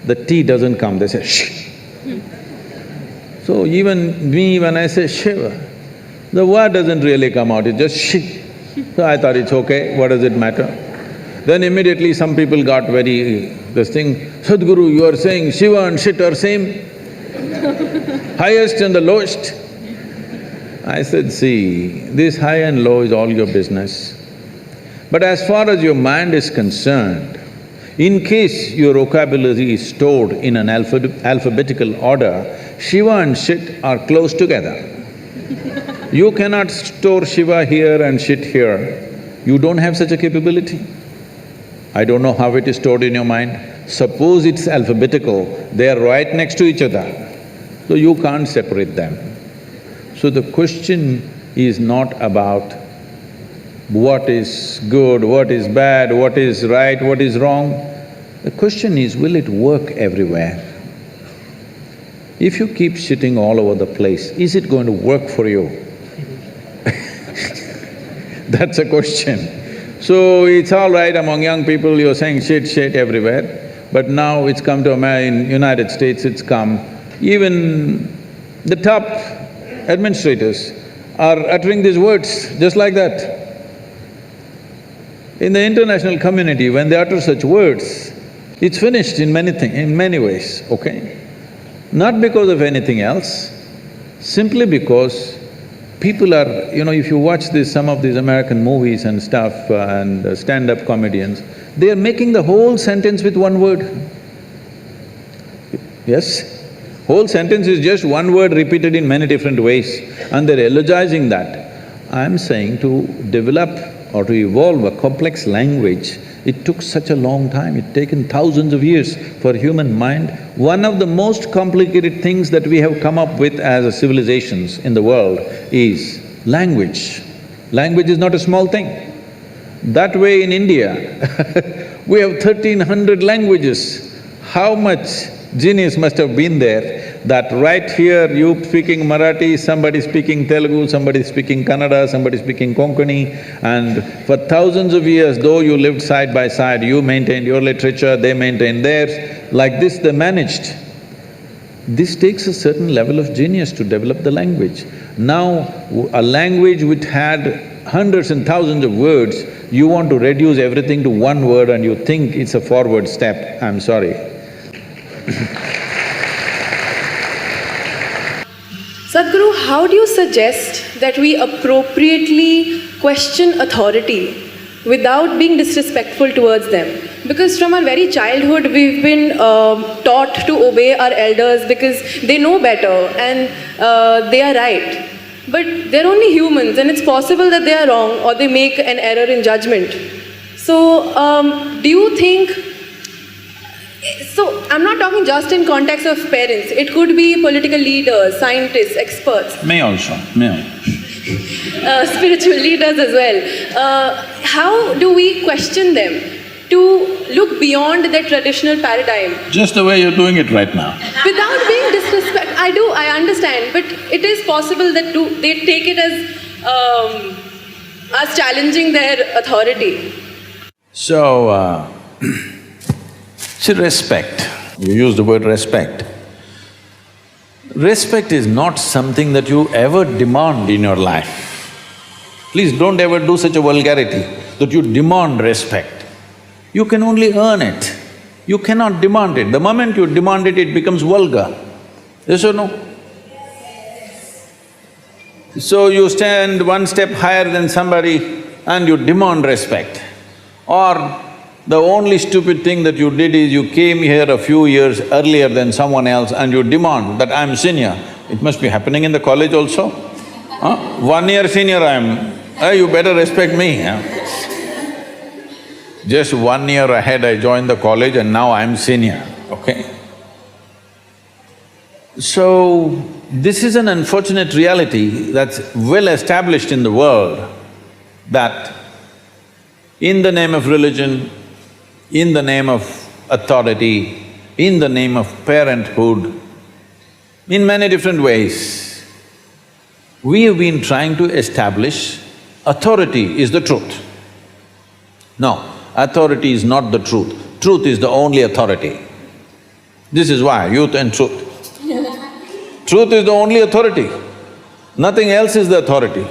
the tea doesn't come, they say shh. So even me, when I say Shiva, the word doesn't really come out, it's just shh. So I thought it's okay, what does it matter? Then immediately some people got very… this thing, Sadhguru, you are saying Shiva and shit are same? Highest and the lowest? I said, see, this high and low is all your business. But as far as your mind is concerned, in case your vocabulary is stored in an alphabetical order, Shiva and shit are close together. You cannot store Shiva here and shit here. You don't have such a capability. I don't know how it is stored in your mind. Suppose it's alphabetical, they are right next to each other, so you can't separate them. So the question is not about what is good, what is bad, what is right, what is wrong. The question is, will it work everywhere? If you keep shitting all over the place, is it going to work for you? That's a question. So it's all right among young people, you're saying shit everywhere, but now it's come to in United States, it's come. Even the top administrators are uttering these words just like that. In the international community, when they utter such words, it's finished in many ways, okay? Not because of anything else, simply because people are… if you watch some of these American movies and stuff and stand-up comedians, they are making the whole sentence with one word. Yes? Whole sentence is just one word repeated in many different ways and they're elogizing that. I'm saying to develop or to evolve a complex language, it took such a long time, it's taken thousands of years for human mind. One of the most complicated things that we have come up with as a civilizations in the world is language. Language is not a small thing. That way in India, we have 1300 languages. How much genius must have been there that right here you speaking Marathi, somebody speaking Telugu, somebody speaking Kannada, somebody speaking Konkani, and for thousands of years, though you lived side by side, you maintained your literature, they maintained theirs, like this they managed. This takes a certain level of genius to develop the language. Now, a language which had hundreds and thousands of words, you want to reduce everything to one word and you think it's a forward step, I'm sorry. Sadhguru, how do you suggest that we appropriately question authority without being disrespectful towards them? Because from our very childhood, we've been taught to obey our elders because they know better and they are right. But they're only humans and it's possible that they are wrong or they make an error in judgment. So, do you think… So, I'm not talking just in context of parents, it could be political leaders, scientists, experts. Me also. Spiritual leaders as well. How do we question them to look beyond their traditional paradigm? Just the way you're doing it right now. Without being disrespectful, I understand, but it is possible that they take it as challenging their authority. So, see, respect, you use the word respect. Respect is not something that you ever demand in your life. Please don't ever do such a vulgarity that you demand respect. You can only earn it, you cannot demand it. The moment you demand it, it becomes vulgar. Yes or no? So you stand one step higher than somebody and you demand respect. Or the only stupid thing that you did is you came here a few years earlier than someone else and you demand that I'm senior. It must be happening in the college also. 1 year senior I am, you better respect me. Just 1 year ahead I joined the college and now I'm senior, okay? So, this is an unfortunate reality that's well established in the world, that in the name of religion, in the name of authority, in the name of parenthood, in many different ways, we have been trying to establish authority is the truth. No, authority is not the truth. Truth is the only authority. This is why, youth and truth. Truth is the only authority, nothing else is the authority.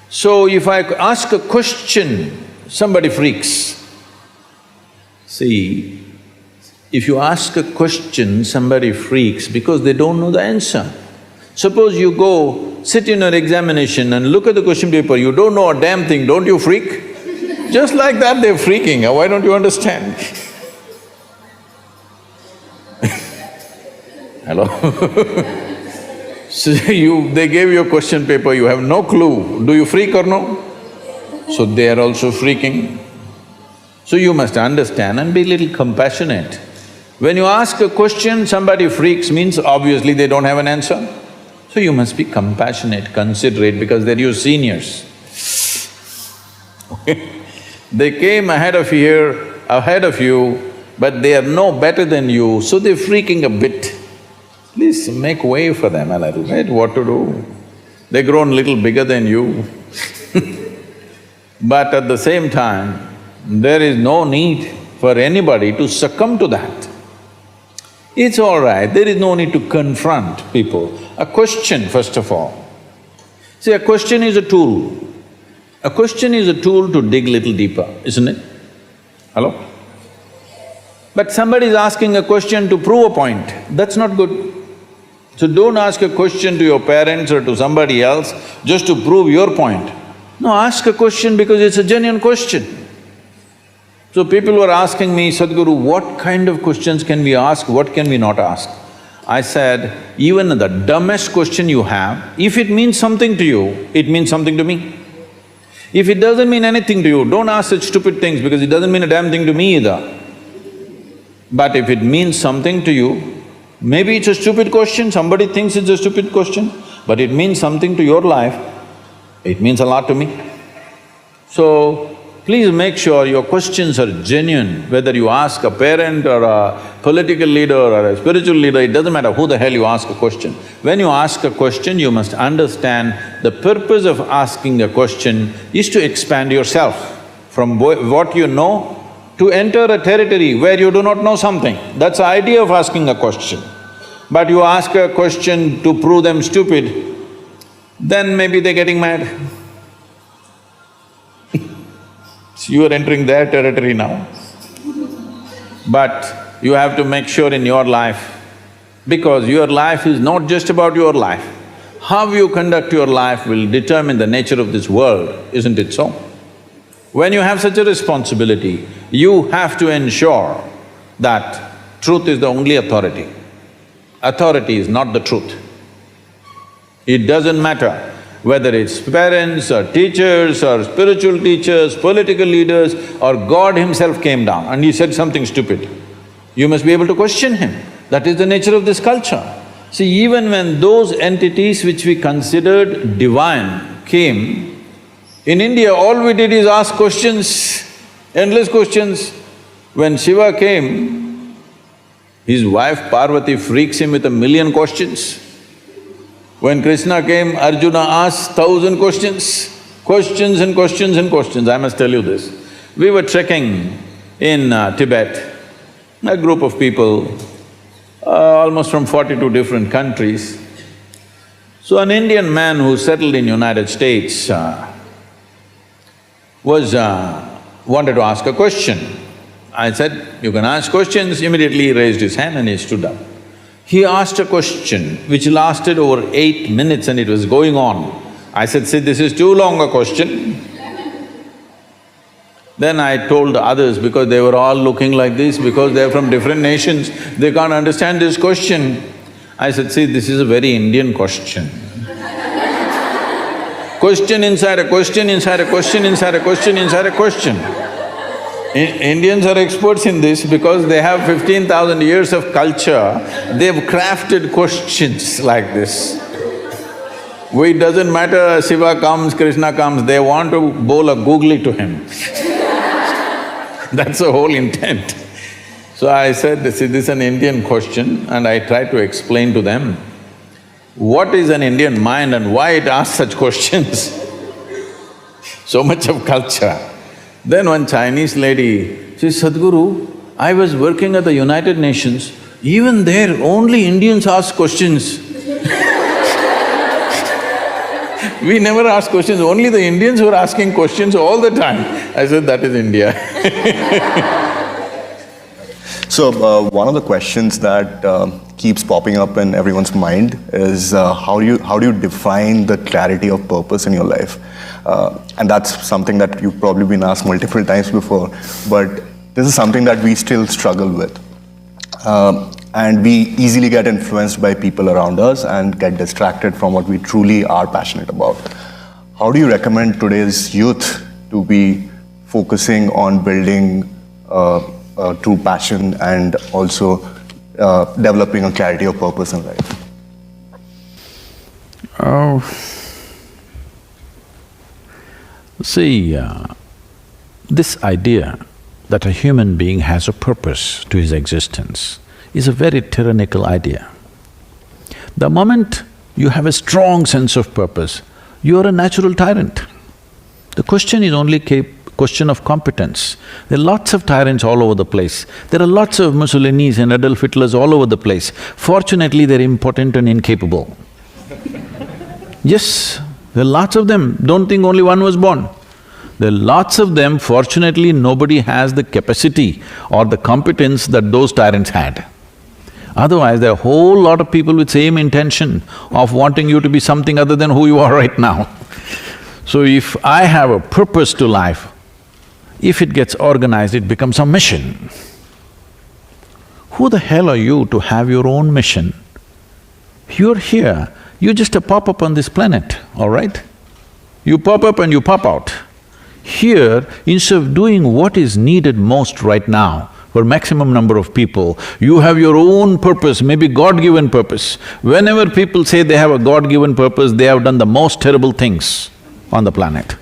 So if I ask a question, somebody freaks. See, if you ask a question, somebody freaks because they don't know the answer. Suppose you go, sit in an examination and look at the question paper, you don't know a damn thing, don't you freak? Just like that they're freaking, why don't you understand? Hello? So they gave you a question paper, you have no clue, do you freak or no? So they are also freaking. So you must understand and be a little compassionate. When you ask a question, somebody freaks means obviously they don't have an answer. So you must be compassionate, considerate because they're your seniors. They came ahead of you, but they are no better than you, so they're freaking a bit. Please make way for them a little bit, what to do? They've grown a little bigger than you. But at the same time, there is no need for anybody to succumb to that. It's all right, there is no need to confront people. A question, first of all. See, a question is a tool. A question is a tool to dig little deeper, isn't it? Hello? But somebody is asking a question to prove a point, that's not good. So don't ask a question to your parents or to somebody else just to prove your point. No, ask a question because it's a genuine question. So people were asking me, Sadhguru, what kind of questions can we ask, what can we not ask? I said, even the dumbest question you have, if it means something to you, it means something to me. If it doesn't mean anything to you, don't ask such stupid things because it doesn't mean a damn thing to me either. But if it means something to you, maybe it's a stupid question, somebody thinks it's a stupid question, but it means something to your life, it means a lot to me. So, please make sure your questions are genuine, whether you ask a parent or a political leader or a spiritual leader, it doesn't matter who the hell you ask a question. When you ask a question, you must understand the purpose of asking a question is to expand yourself from what you know to enter a territory where you do not know something. That's the idea of asking a question. But you ask a question to prove them stupid, then maybe they're getting mad. So you are entering their territory now. But you have to make sure in your life, because your life is not just about your life. How you conduct your life will determine the nature of this world, isn't it so? When you have such a responsibility, you have to ensure that truth is the only authority. Authority is not the truth. It doesn't matter whether it's parents or teachers or spiritual teachers, political leaders or God himself came down and he said something stupid. You must be able to question him. That is the nature of this culture. See, even when those entities which we considered divine came, in India all we did is ask questions, endless questions. When Shiva came, his wife Parvati freaks him with 1,000,000 questions. When Krishna came, Arjuna asked 1,000 questions, questions and questions and questions, I must tell you this. We were trekking in Tibet, a group of people, almost from 42 different countries. So an Indian man who settled in United States wanted to ask a question. I said, you can ask questions, immediately he raised his hand and he stood up. He asked a question which lasted over 8 minutes and it was going on. I said, see, this is too long a question. Then I told others, because they were all looking like this, because they're from different nations, they can't understand this question. I said, see, this is a very Indian question. Question inside a question, inside a question, inside a question, inside a question. Indians are experts in this because they have 15,000 years of culture, they've crafted questions like this. It doesn't matter Shiva comes, Krishna comes, they want to bowl a googly to him. That's the whole intent. So I said, this is an Indian question and I tried to explain to them what is an Indian mind and why it asks such questions. So much of culture. Then one Chinese lady, she said, Sadhguru, I was working at the United Nations, Even there, only Indians ask questions. We never ask questions, only the Indians were asking questions all the time. I said, that is India. So, one of the questions that keeps popping up in everyone's mind is how do you define the clarity of purpose in your life? And that's something that you've probably been asked multiple times before, but this is something that we still struggle with. And we easily get influenced by people around us and get distracted from what we truly are passionate about. How do you recommend today's youth to be focusing on building true passion and also developing a clarity of purpose in life? This idea that a human being has a purpose to his existence is a very tyrannical idea. The moment you have a strong sense of purpose, you are a natural tyrant. The question is only question of competence. There are lots of tyrants all over the place. There are lots of Mussolinis and Adolf Hitlers all over the place. Fortunately, they're impotent and incapable. Yes, there are lots of them. Don't think only one was born. There are lots of them. Fortunately, nobody has the capacity or the competence that those tyrants had. Otherwise, there are a whole lot of people with same intention of wanting you to be something other than who you are right now. So if I have a purpose to life, if it gets organized, it becomes a mission. Who the hell are you to have your own mission? You're here, you're just a pop-up on this planet, all right? You pop up and you pop out. Here, instead of doing what is needed most right now, for maximum number of people, you have your own purpose, maybe God-given purpose. Whenever people say they have a God-given purpose, they have done the most terrible things on the planet.